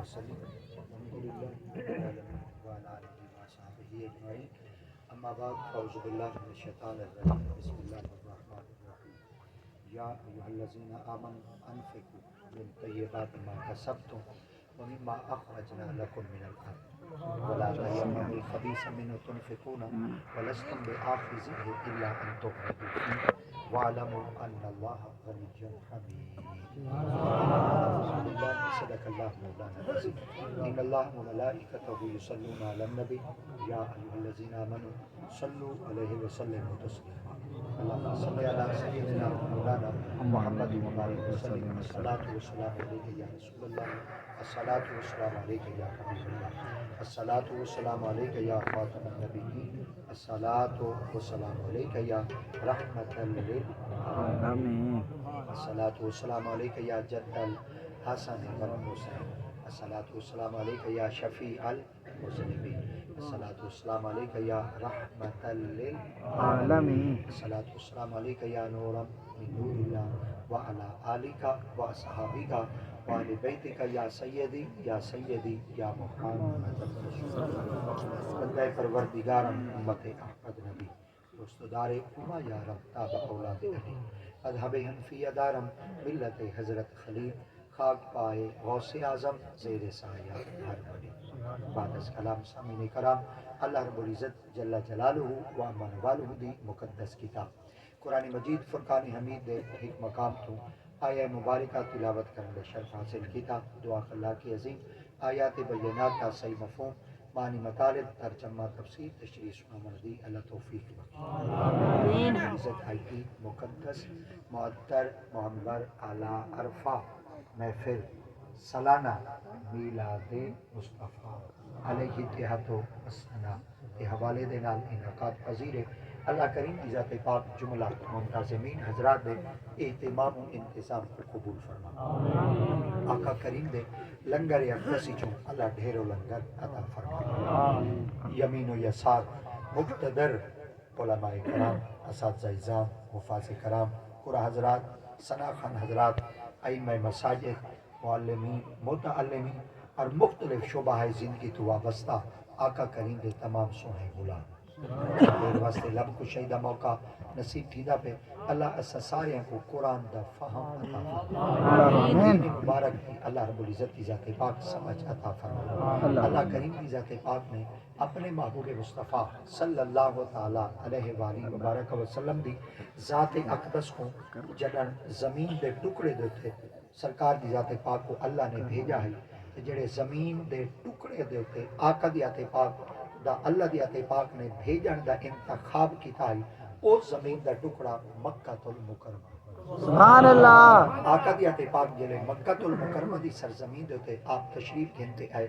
المرسلين الحمد لله رب العالمين وعلى آله وصحبه أجمعين أما بعد فأعوذ بالله من الشيطان الرجيم بسم الله الرحمن الرحيم يا أيها الذين آمنوا أنفقوا من طيبات ما كسبتم ومما أخرجنا لكم من الأرض ولا تيمموا الخبيث منه تنفقون ولستم بآخذه إلا أن تغمضوا فيه واعلموا أن الله غني حميد. صدق الله مولانا العظيم. إن الله وملائكته يصلون على النبي يا أيها الذين آمنوا صلوا عليه وسلموا تسليما. اللهم صل على سيدنا مولانا محمد وبارك وسلم. الصلاة والسلام عليك يا رسول الله. الصلاة والسلام عليك يا حبيب الله. الصلاة والسلام عليك يا خاتم النبيين. الصلاة والسلام عليك يا رحمة للعالمين. الصلاة والسلام عليك يا جد الحسن والحسين. الصلاة والسلام عليك يا شفيع المذنبين. الصلاة والسلام عليك يا رحمة للعالمين. الصلاة والسلام عليك يا نورا من نور الله وعلى آلك وأصحابك وآل بيتك يا سيدي يا سيدي يا محمد رسول الله. بندہ پروردگارم امت احمد نبی رستدار اما یارم تابع اولاد نبی اذهب حنفی دارم ملت حضرت خلیل خاک پائے غوث اعظم زیر سایہ ہر بڑی. بعد از کلام سامعین کرام، اللہ رب العزت جل جلالہ و عما والہ دی مقدس کتاب قرآن مجید فرقان حمید دے ایک مقام تو آیہ مبارکہ تلاوت کرنے دے شرف حاصل کیتا. دعا اللہ کی عظیم آیات بینات کا صحیح مفہوم معنی مطالب ترجمہ تفسیر تشریح سنا مردی اللہ توفیق بخشے. عزت آئی ٹی مقدس معطر معمر اعلی عرفہ محفل سالانہ میلاد مصطفیٰ علیہ تہت و اسنا کے حوالے دے نال انعقاد پذیر ہے. اللہ کریم کی ذات پاک جملہ منتظمین حضرات دے اہتمام و انتظام کو قبول فرما. آقا کریم دے لنگر اقدسی چوں اللہ ڈھیرو لنگر عطا فرما. یمین و یسار مقتدر علماء کرام، اساتذہ اعظام، حفاظ کرام، قرآن حضرات، ثنا خان حضرات، ائمہ مساجد، معلمین، متعلمین اور مختلف شعبہ زندگی تو وابستہ آقا کریم دے تمام سونے غلام دیر واسطے لب کو شہیدہ موقع نصیب تھیدہ پہ اللہ اسا ساریاں کو قرآن دا فہم عطا فرما. دین مبارک بھی اللہ رب العزت کی ذات پاک سمجھ عطا فرما. اللہ کریم کی ذات پاک نے اپنے محبوب مصطفیٰ صلی اللہ تعالی علیہ وآلہ وبارک وسلم دی ذات اقدس کو جڑن زمین دے ٹکڑے دیتے سرکار دی ذات پاک کو اللہ نے بھیجا ہے. جڑے زمین دے ٹکڑے دیتے آقا دی ذات پاک دا اللہ دی ذات پاک نے بھیجن دا انتخاب کیتا ہے. او زمین دا ٹکڑا مکہ المکرمہ. سبحان اللہ. آقا دی ذات پاک جلے مکہ المکرمہ دی سرزمین دیتے آپ تشریف گھنتے آئے.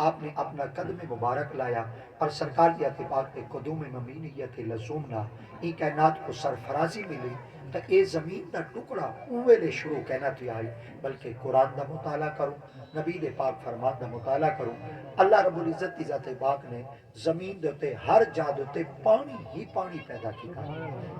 آپ نے اپنا قدم مبارک لایا اور سرکار دی ذات پاک کے قدوم ممینیت لزومنا ای کائنات کو سرفرازی ملی. تو اے زمین دا ٹکڑا اوے لے شروع کہنا تھی آئی بلکہ قرآن دا مطالعہ کروں، نبی دے پاک فرمان دا مطالعہ کروں. اللہ رب العزت کی ذات پاک نے زمین دیتے ہر جا دیتے پانی ہی پانی پیدا کیا.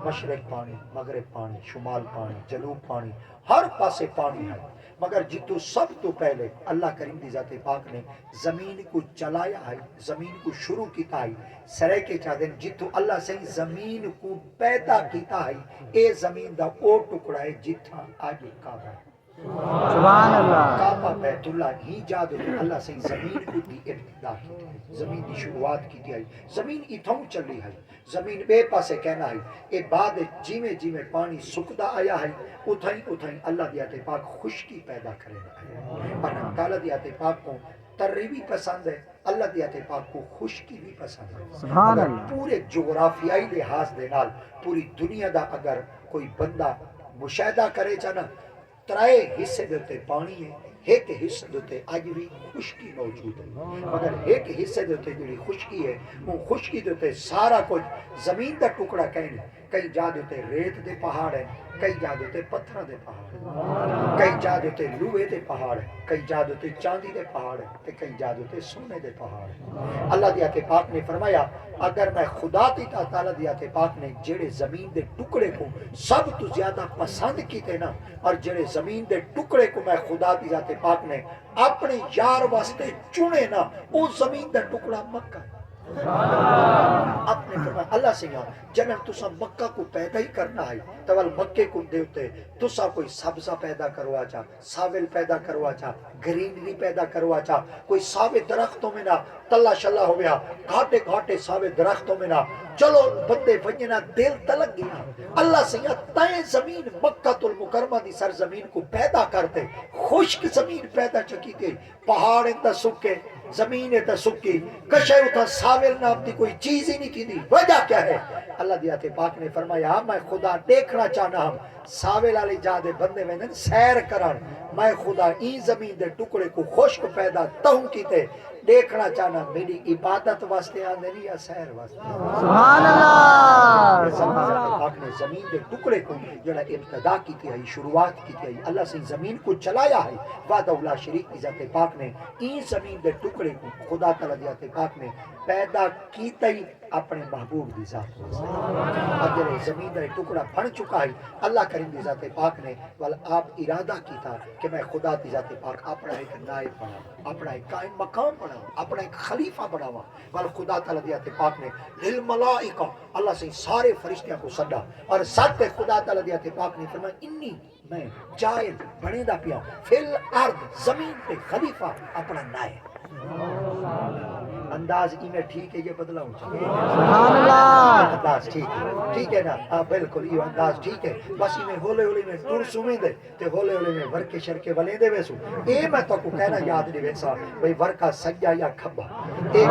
مشرق پانی، مغرب پانی، شمال پانی، جنوب پانی، ہر پاسے پانی ہے. مگر جتو سب تو پہلے اللہ کریم دی ذات پاک نے زمین کو چلایا ہے، زمین کو شروع کیتا ہے. سرے کے چادن جتو اللہ سے زمین کو پیدا کیتا ہے اے زمین دا او ٹکڑا ہے جتھا آج کعبہ ہے. سبحان اللہ. کعبہ بیت اللہ ہی جادو اللہ سے زمین کو دی ابتدا کی ہے، زمین دی شروعات کی ہے. زمین اتھوں چلی ہے، زمین بے پاسے کہنا ہے. اے بعد جیویں جیویں پانی سکدا آیا ہے اتھائیں اتھائیں اللہ دی ذات پاک خشکی پیدا کرنا ہے. اور تعالیٰ دی ذات پاک کو تری بھی پسند ہے، اللہ دی ذات پاک کو خشکی بھی پسند ہے. سبحان اللہ. پورے جغرافیائی لحاظ دے نال پوری دنیا دا اگر کوئی بندہ مشاہدہ کرے چانا ترائے حصے دیتے پانی ہے، ایک حصے دیتے آج بھی خشکی موجود ہے. مگر ایک حصے دیتے جڑی خشکی ہے وہ خشکی دیتے سارا کچھ زمین دا ٹکڑا کہیں جا دیتے ریت دے پہاڑ ہیں، کئی جادو تے پتھراں دے پہاڑ، کئی جادو تے لوہے دے پہاڑ، کئی جادو تے چاندی دے پہاڑ تے کئی جادو تے سونے دے پہاڑ۔ اللہ دی آتے پاک نے فرمایا اگر میں خدا دی تعالی دی آتے پاک نے جڑے زمین دے ٹکڑے کو سب تو زیادہ پسند کیتے نا، اور جڑے زمین دے ٹکڑے کو میں خدا دی آتے پاک نے اپنے یار واسطے چنے نا، وہ زمین دا ٹکڑا مکہ ہے۔ اپنے فرمایا اللہ سے یہاں جنہاں تسا مکہ کو پیدا ہی کرنا ہے تو مکے کو دیوتے تسا کوئی سبزہ پیدا کروا چاہ، ساول پیدا کروا چاہ، گرینری پیدا کروا چاہ، کوئی ساوے درختوں میں نہ تلا شلا ہو گیا، گھاٹے گھاٹے ساوے درختوں میں نہ چلو بندے بننا دل تلک گیا۔ اللہ سے یہاں تائیں زمین مکہ المکرمہ دی سرزمین کو پیدا کرتے، خشک زمین پیدا چکی تھی، پہاڑ انتا سکے، زمین انتا سکی، کشے اتھا ساول نام دی کوئی چیز ہی نہیں تھی دی، وجہ کیا ہے؟ اللہ دیات پاک نے فرمایا میں خدا دیکھنا چاہنا ہم ساول علی جادے بندے میں سیر کرن، میں خدا این زمین دے ٹکڑے کو خشک پیدا تہوں کیتے دیکھنا چاہنا میری عبادت واسطے آنے نہیں یا سیر واسطے۔ سبحان اللہ۔ اللہ پاک نے زمین دے ٹکڑے کو جڑا ابتدا کی تھی شروعات کی تھی اللہ سے زمین کو چلایا ہے، وعدہ اولا شریک کی ذات پاک نے این زمین دے ٹکڑے کو خدا تعالیٰ ذات پاک نے پیدا کیتا ہی اپنے محبوب دی ذات واسطے۔ اگر زمین دے ٹکڑا بن چکا ہے اللہ کریم دی ذات پاک نے وال آپ ارادہ کیتا کہ میں خدا دی ذات پاک اپنا ایک نائب بناواں، اپنا ایک قائم مقام بناواں، اپنا ایک خلیفہ بناواں، وال خدا تعالیٰ دی ذات پاک نے للملائکہ اللہ سے سارے فرشتیاں کو سدا اور ساتھ خدا تعالیٰ دی ذات پاک نے فرمایا انی میں جائل بنے دا پیا فی الارض زمین پہ خلیفہ اپنا نائب۔ انداز میں ٹھیک ہے یہ بدلا ہوں چاہیے سبحان اللہ۔ انداز ٹھیک ہے نا بالکل یہ انداز ٹھیک ہے بس میں ہولے ہولے میں تر سویں دے تے ہولے ہولے میں ورکے شرکے ولے دے ویسو اے میں تو کو کہنا یاد نہیں ویسا بھئی ورکا سجا یا کھبا اے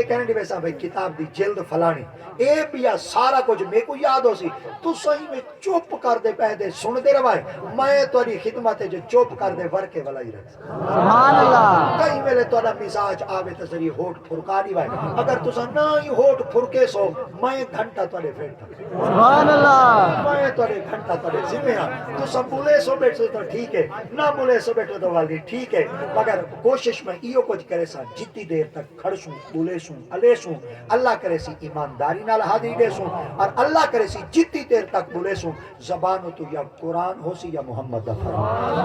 کہنا نہیں ویسا بھئی کتاب دی جلد فلانی اے بیا سارا کچھ میں کو یاد ہو سی تو صحیح میں چوپ کر دے پہ دے سن دے روائے میں توری خدمت جو چوپ کر دے ورکے والا ہی رکھ سبحان اللہ۔ کئی میلے تو مزاج آوے تو ذریعے ہوٹ پھرکاری وائے اگر تسا نہ ہی ہوٹ پھرکے سو میں گھنٹہ توڑے پھیٹا سبحان اللہ۔ میں توڑے گھنٹہ توڑے ذمہ ہاں تسا بولے سو بیٹھے تو ٹھیک ہے نہ بولے سو بیٹھے تو والی ٹھیک ہے مگر کوشش میں ایو کچھ کرے سا جتنی دیر تک کھڑ سوں بولے سوں علے سوں اللہ کرے سی ایمانداری نال حاضری دے سوں اور اللہ کرے سی جتنی دیر تک بولے سوں زبان تو یا قرآن ہو سی یا محمد دا فرمان۔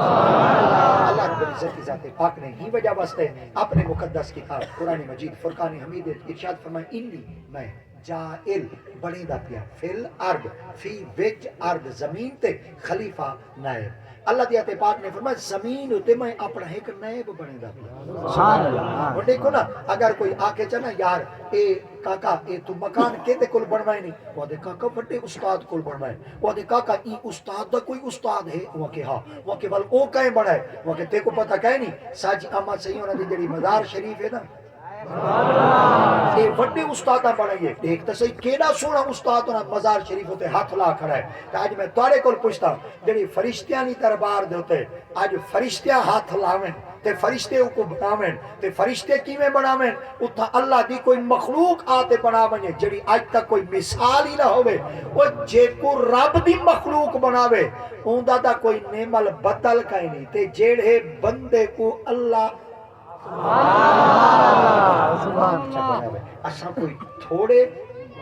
اللہ رب العزت کی ذات پاک نے ہی وجہ واسطے اپنے مقدس کتاب قرآن مجید فرقان حمید ارشاد فرمائے انی میں جائل بنے دا پیا فی الارض فی وچ ارض زمین تے خلیفہ نائب۔ اللہ دیات پاک نے فرمایا زمین تے میں اپنا ایک نائب بنے دا پیا۔ سبحان اللہ۔ اور دیکھو نا اگر کوئی آکے چنا یار اے کاکا اے تو مکان کہتے کل بنوائے نہیں وہ دے کاکا بڑے استاد کل بنوائے وہ دے کاکا ای استاد دا کوئی استاد ہے وہ کہ ہاں وہ کہ بل او کہیں بڑھائے وہ کہ تے کو پتہ کہیں نہیں ساجی احمد صحیح ہونا دی جڑی مزار شریف ہے نا اے وڈے استادہ بڑھائیے ایک تو صحیح کیڑا سونا استاد ہونا مزار شریف ہوتے ہاتھ لا کھڑا ہے تو آج میں توڑے کل پوچھتا ہوں جڑی فرشتیاں نہیں دربار دے ہوتے آج فرشتیاں ہاتھ لاویں تے فرشتے کو بناویں تے فرشتے کیویں بناویں اتھا اللہ دی کوئی مخلوق آتے بناویں جڑی آج تک کوئی مثال ہی نہ ہوئے وہ جے کو رب دی مخلوق بناوے اوندا دا کوئی نعمل بدل کہیں نہیں تے جیڑے بندے کو اللہ سبحان اللہ۔ اساں کوئی تھوڑے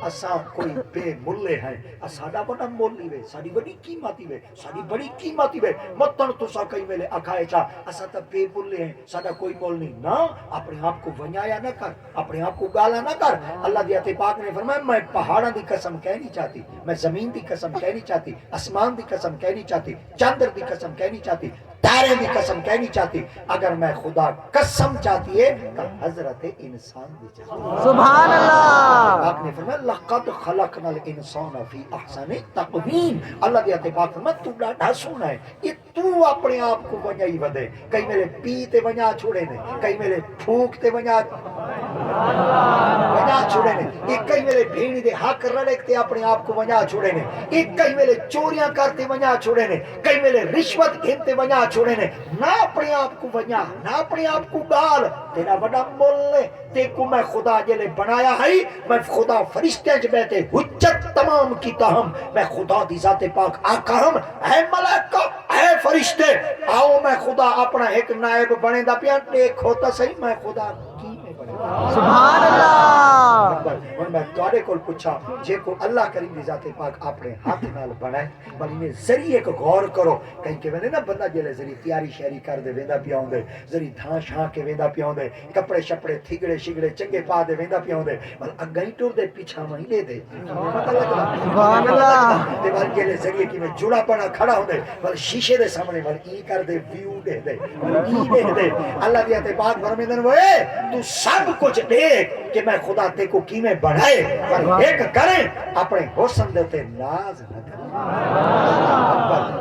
اساں کوئی بے ملے ہیں اساڑا بڑا مولی وے ساڑی بڑی قیمتی وے ساڑی بڑی قیمتی وے مطن تسا کئی ویلے اکھائے چاہ اساں تا بے ملے ہیں ساڑا کوئی مول نہیں نا اپنے آپ کو ونیایا نہ کر اپنے آپ کو گالا نہ کر اللہ دیات پاک نے فرمایا میں پہاڑاں دی قسم کہنی چاہتی میں زمین دی قسم کہنی چاہتی آسمان دی قسم کہنی چاہتی چاندر دی قسم کہنی چاہتی تارے دی قسم کہنی چاہتی اگر میں خدا قسم چاہتی ہے تو حضرت انسان دی چاہتی سبحان اللہ۔ آپ نے فرمایا لقد خلقنا الانسان فی احسن تقویم اللہ دیات پاک فرمایا تو ڈاڈا سونا ہے یہ تو اپنے آپ کو ونیائی ودے کئی میرے پی تے ونیا چھوڑے نے کئی میرے پھوک تے ونیا ونجا چھوڑے نے ایک کئی ویلے بھیڑی دے حق رڑکتے اپنے آپ کو ونجا چھوڑے نے ایک کئی ویلے چوریاں کرتے ونجا چھوڑے نے کئی ویلے رشوت گھنتے ونجا چھوڑے نے نہ اپنے آپ کو ونجا نہ اپنے آپ کو گال تیرا بڑا مول لے تے کو میں خدا جلے بنایا ہے میں خدا فرشتے جو بیٹھے حجت تمام کی تاہم میں خدا دی ذات پاک آقا ہم اے ملائکہ اے فرشتے آؤ میں خدا اپنا ایک نائب بنے دا پیان دیکھو تا صحیح میں خدا کی میں بنے سبحان اللہ اور میں توڑے کو پوچھا جے کو اللہ کریم دی ذات پاک اپنے ہاتھ نال بنائے بلی میں ذریعے کو غور کرو کہیں کہ میں نے نا بندہ جلے ذریعے تیاری شہری کر دے ویندہ پیاؤں دے ذریعے دھان شاہ کے ویندہ پیاؤں دے کپڑے شپڑے تھگڑے شگڑے چنگے پا دے ویندہ پیاؤں دے بل اگائی ٹور دے پیچھا مہینے دے سبحان اللہ دے بل جلے ذریعے کی میں جڑا پڑا کھڑا ہوں دے بل شیشے دے سامنے بل ای کر دے ویو دے دے بل ای دے دے اللہ دی ذات پاک فرمیدن وہ تو سب کچھ دیکھ کہ میں خدا تے کو کیمیں بڑھائے پر ایک کریں اپنے حسن دیتے ناز نہ کریں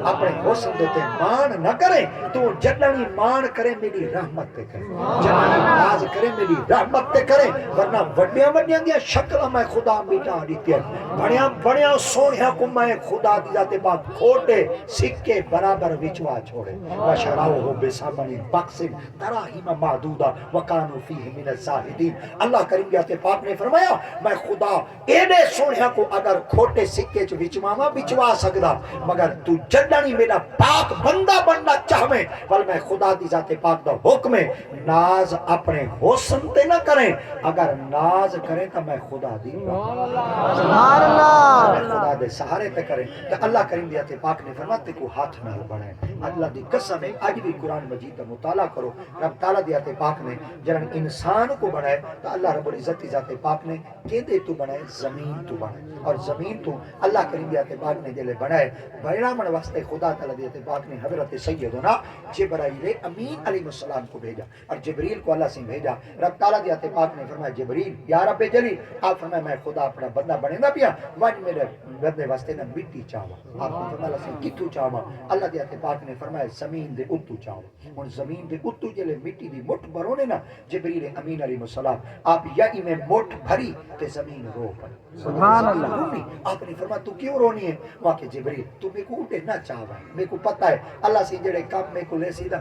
اپنے حسن دیتے مان نہ کریں تو جنانی مان کرے میری رحمت تے کریں جنانی ناز کرے میری رحمت تے کریں ورنہ وڈیاں وڈیاں دیا شکل میں خدا میٹا دیتی ہے بڑیاں بڑیاں سونیاں کو میں خدا دی ذات پاک کھوٹے سکے برابر وچوا چھوڑے وشراؤہ بسامنی بقسم دراہیم معدودہ وکانو فیہ من الزاہدین اللہ کریم ذات پاک نے فرمایا میں خدا ایڈے سونیاں کو اگر کھوٹے سکے چ وچواما وچوا سکدا مگر تو جڈانی میرا پاک بندہ بننا چاہویں ول میں خدا دی ذات پاک دا حکم ہے ناز اپنے حسن تے نہ کریں اگر ناز کریں تو میں خدا دی سبحان اللہ خدا دے سہارے تے کریں کہ اللہ کریم ذات پاک نے فرمایا تے کو ہاتھ نال بنائے اللہ دی قسم ہے اج بھی قرآن مجید کا مطالعہ کرو رب تعالیٰ دی ذات پاک نے جنہاں انسان کو بنائے تو اللہ رب العزت دی ذات پاک نے کیندے تو بنائے زمین تو بنائے اور زمین تو اللہ کریم دی ذات پاک نے جلے بنائے بنامن واسطے خدا تعالیٰ دی ذات پاک نے حضرت سیدنا جبرائیل امین علیہ السلام کو بھیجا اور جبریل کو اللہ سے بھیجا رب تعالیٰ دی ذات پاک نے فرمایا جبریل یا رب جلیل آپ فرمایا میں خدا اپنا بندہ بنے نہ پیا وج میرے بندے واسطے نہ مٹی چاہوا آپ نے فرمایا اللہ سے کتھو چاہوا اللہ دی ذات پاک نے فرمایا زمین دے اتو چاہوا ہن زمین دے اتو جلے مٹی دی مٹھ بھرونے نا جبریل امین علیہ السلام آپ یا میں مٹھ بھری تے زمین رو پڑی سبحان اللہ آپ نے فرمایا تو کیوں رونی ہے واقع جبریل تو میں کو اٹھے نہ چاہوا ہے میں کو پتہ ہے اللہ سے جڑے کام میں کو لے سیدھا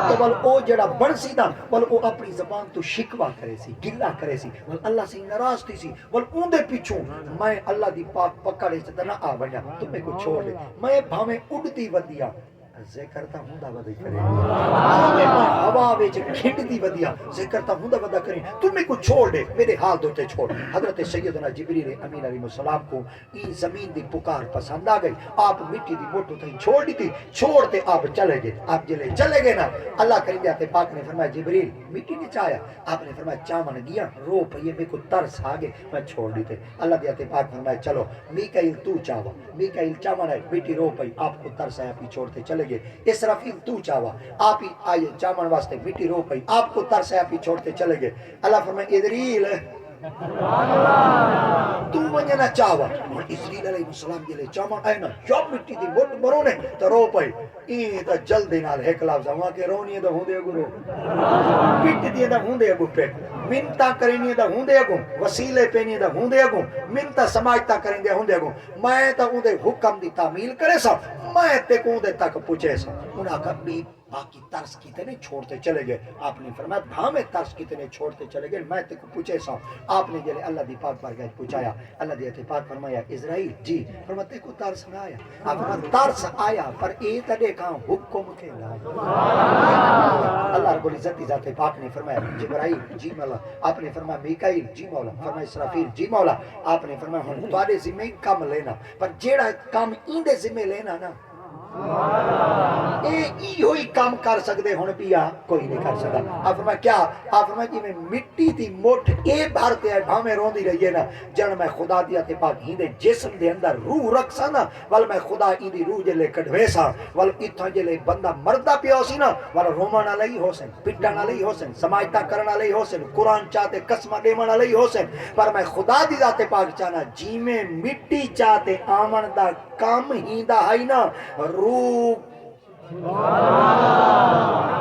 تو بل او جڑا بن سی دا بل او اپنی زبان تو شکوا کرے سی گلا کرے سی بل اللہ سے ناراض تھی سی بل اون دے پیچھوں میں اللہ دی پاک پکڑے سے نہ آ بنیا تمہیں کو چھوڑ دے میں بھاویں اڑتی ودیا ذکر تا ہوندا ودا کرے میں ہوا وچ کھنڈتی ودیا ذکر تا ہوندا ودا کرے تمہیں کو چھوڑ دے میرے حال دوتے چھوڑ حضرت سیدنا جبریل امین علیہ السلام کو یہ زمین دی پکار پسند آ گئی آپ مٹی دی موٹو تھی چھوڑ دی تھی چھوڑتے آپ چلے گئے آپ جلے چلے گئے نا اللہ کریم ذات پاک نے فرمایا جبریل مٹی نے چاہیا آپ نے فرمایا چامن گیا رو پئیے میرے کو ترس آ گئے میں چھوڑ دیتے اللہ دی ذات پاک فرمایا چلو میکائیل تو چاہوا میکائیل چامن ہے مٹی رو پئی آپ کو ترس آیا پی چھوڑتے چلے گئے اسرافیل تو چاہوا آپ ہی آئیے چامن واسطے مٹی رو پئی آپ کو ترس آیا پی چھوڑتے چلے گئے اللہ فرمایا ادریل تو ونجے نہ چاہوا اور اسرائیل علیہ السلام جلے چامن آئے نا جب مٹی دی مٹ برونے تو رو پئی این تا جلدی نال ایک لفظ وہاں کے رونی دا ہوندے اگو رو پٹ دی دا ہوندے اگو پٹ منتا کرنی دا ہوندے اگو وسیلے پینی دا ہوندے اگو منتا سماجتا کریں دے ہوندے اگو میں تا ہوندے حکم دی تعمیل کرے سا میں تے کو ہوندے تک پوچھے سا انہاں کا بھی باقی ترس کیتے نہیں چھوڑتے چلے گئے آپ نے فرمایا بھا میں ترس کیتے نہیں چھوڑتے چلے گئے میں تے کو پوچھے سا آپ نے جلے اللہ دی پاک بارگاہ پوچھایا اللہ دی پاک فرمایا اسرائیل جی فرمایا تے کو ترس نہ آیا آپ فرمایا ترس آیا پر اے تڑے کہاں حکم کے لا اللہ رب العزت کی ذات پاک نے فرمایا جبرائیل جی مولا آپ نے فرمایا میکائیل جی مولا فرمایا اسرافیل جی مولا آپ نے فرمایا ہن تواڈے ذمہ کام لینا پر جیڑا کام ایندے ذمہ لینا نا اے ہوئی کام کر سکتے ہن پیا کوئی نہیں کر سکتا آپ فرمایا کیا آپ فرمایا جی میں مٹی دی مٹھ اے بھرتے ہے بھاویں روندی رہیے نا جن میں خدا دیا تے پاک ہیندے جسم دے اندر روح رکھ سا نا ول میں خدا ایندی روح جلے کڈوے سا ول ایتھاں جلے بندہ مردا پیا سی نا ول رومن والی ہو سن پٹن والی ہو سن سماجتا کرن والی ہو سن قرآن چاہتے قسمہ دیون والی ہو سن پر میں خدا دی ذات پاک چاہنا جی میں مٹی چاہتے آمن دا کام ہیندا ہے نا روح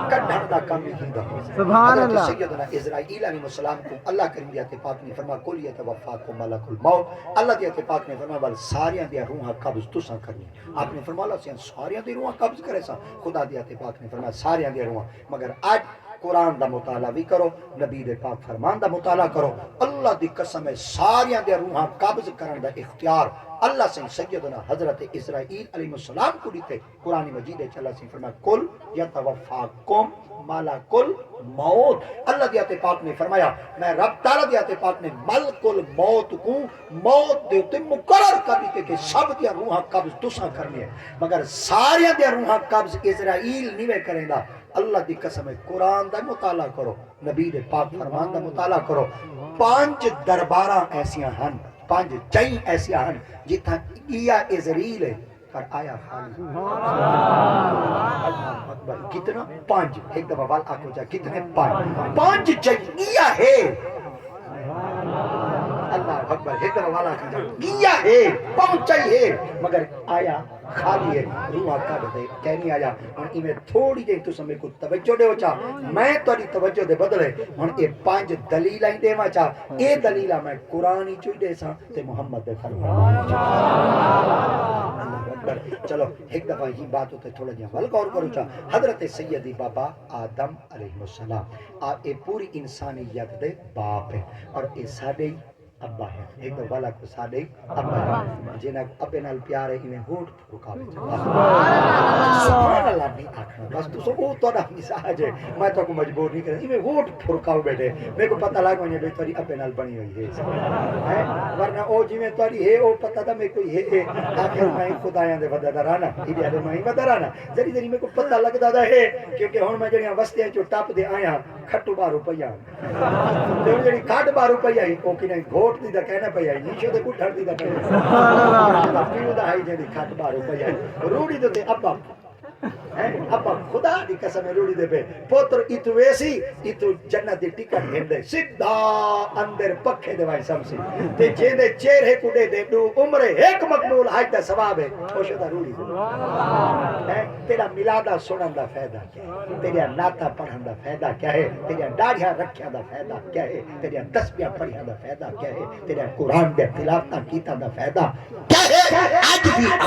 کڈھن دا کام ہیندا سبحان حضرت اللہ سیدنا اسرائیل علیہ السلام کو اللہ کریم دی پاک نے فرمایا کل یتوفاکم ملک الموت اللہ دی پاک نے فرمایا بل ساریاں دی روحاں قبض تساں کرنی آپ نے فرمایا اللہ ساریاں دی روحاں قبض کرے سا خدا دی پاک نے فرمایا ساریاں دی روحاں مگر اج قرآن دا مطالعہ بھی کرو نبی دے پاک فرمان دا مطالعہ کرو اللہ دی قسم ہے ساریاں دی روحاں قبض کرن دا اختیار اللہ سے سیدنا حضرت اسرائیل علیہ السلام کو دیتے قرآن مجید چلا سے فرمایا کل یتوفاکم ملک الموت اللہ دیاتے پاک نے فرمایا میں رب تعالیٰ دیاتے پاک نے ملک الموت کو موت دیتے مقرر کر دیتے کہ سب دیا روحاں قبض تساں کرنی ہے مگر ساریاں دیا روحاں قبض اسرائیل نہیں کریں گا اللہ دی قسم ہے قرآن دا مطالعہ کرو نبی دے پاک فرمان دا مطالعہ کرو 5 درباراں ایسیاں ہن 5 چائیں ایسیاں ہن جتھاں ایا اسرائیل ہے پر آیا خالی کتنا 5 ایک دفعہ وال آکھو جا کتنے 5 چائیں ہے اللہ اکبر ایک دفعہ والا کیا ہے پہنچائی ہے مگر آیا خالی ہے روح کڈ دے کہنی آیا ہن ایویں تھوڑی دیر تو سمے کو توجہ دے چا میں تہاڈی توجہ دے بدلے ہن اے 5 دلیلاں دیواں چا اے دلیلاں میں قرآن ہی چوئی دے سا تے محمد دے فرمان چلو ایک دفعہ یہ بات ہوتے تھوڑا جہاں ول غور کرو چا حضرت سیدی بابا آدم علیہ السلام آپ اے پوری انسانیت دے باپ ہے اور اے ساڈے ابا ہے ایک دو والا کو ساڈے ابا ہے جنہاں ابے نال پیار ہے انہیں ہوٹ رکاوے سبحان اللہ نہیں آکھنا بس تو سو تہاڈا مزاج ہے میں تو کو مجبور نہیں کرنا انہیں ہوٹ رکاو بیٹھے میرے کو پتہ لگ ونے بھی تیری ابے نال بنی ہوئی ہے ورنہ او جویں تیری ہے او پتہ تھا میں کوئی ہے آخر میں خدایاں دے ودا رانا ایڈے دے میں ودا رانا جڑی جڑی میرے کو پتہ لگدا ہے کیونکہ ہن میں جڑیاں وستیاں چوں ٹپ دے آیا کھٹو 12 روپیہ تے جڑی کھٹ 12 روپیہ ہے او کنے گھوٹ دی دا کہنا پیا نیچے تے کٹھڑ دی دا کہنا پیو دا ہے جڑی کھٹ 12 روپیہ روڑی تے ابا ابا خدا دی قسم روڑی دے پہ پوتر اتو ویسی اتو جنت دی ٹکٹ گھندے سیدھا اندر پکھے دے وائی سمسی تے جیندے چہرے کڈے دے دو عمر ایک مقبول حج دا ثواب ہے او شدا روڑی دے تیرا میلادہ سنن دا فائدہ کیا ہے تیرا ناتا پڑھن دا فائدہ کیا ہے تیرا داڑھیاں رکھیا دا فائدہ کیا ہے تیرا تسبیح پڑھیا دا فائدہ کیا ہے تیرا قرآن دے تلاوتاں کیتا دا فائدہ کیا ہے اج بھی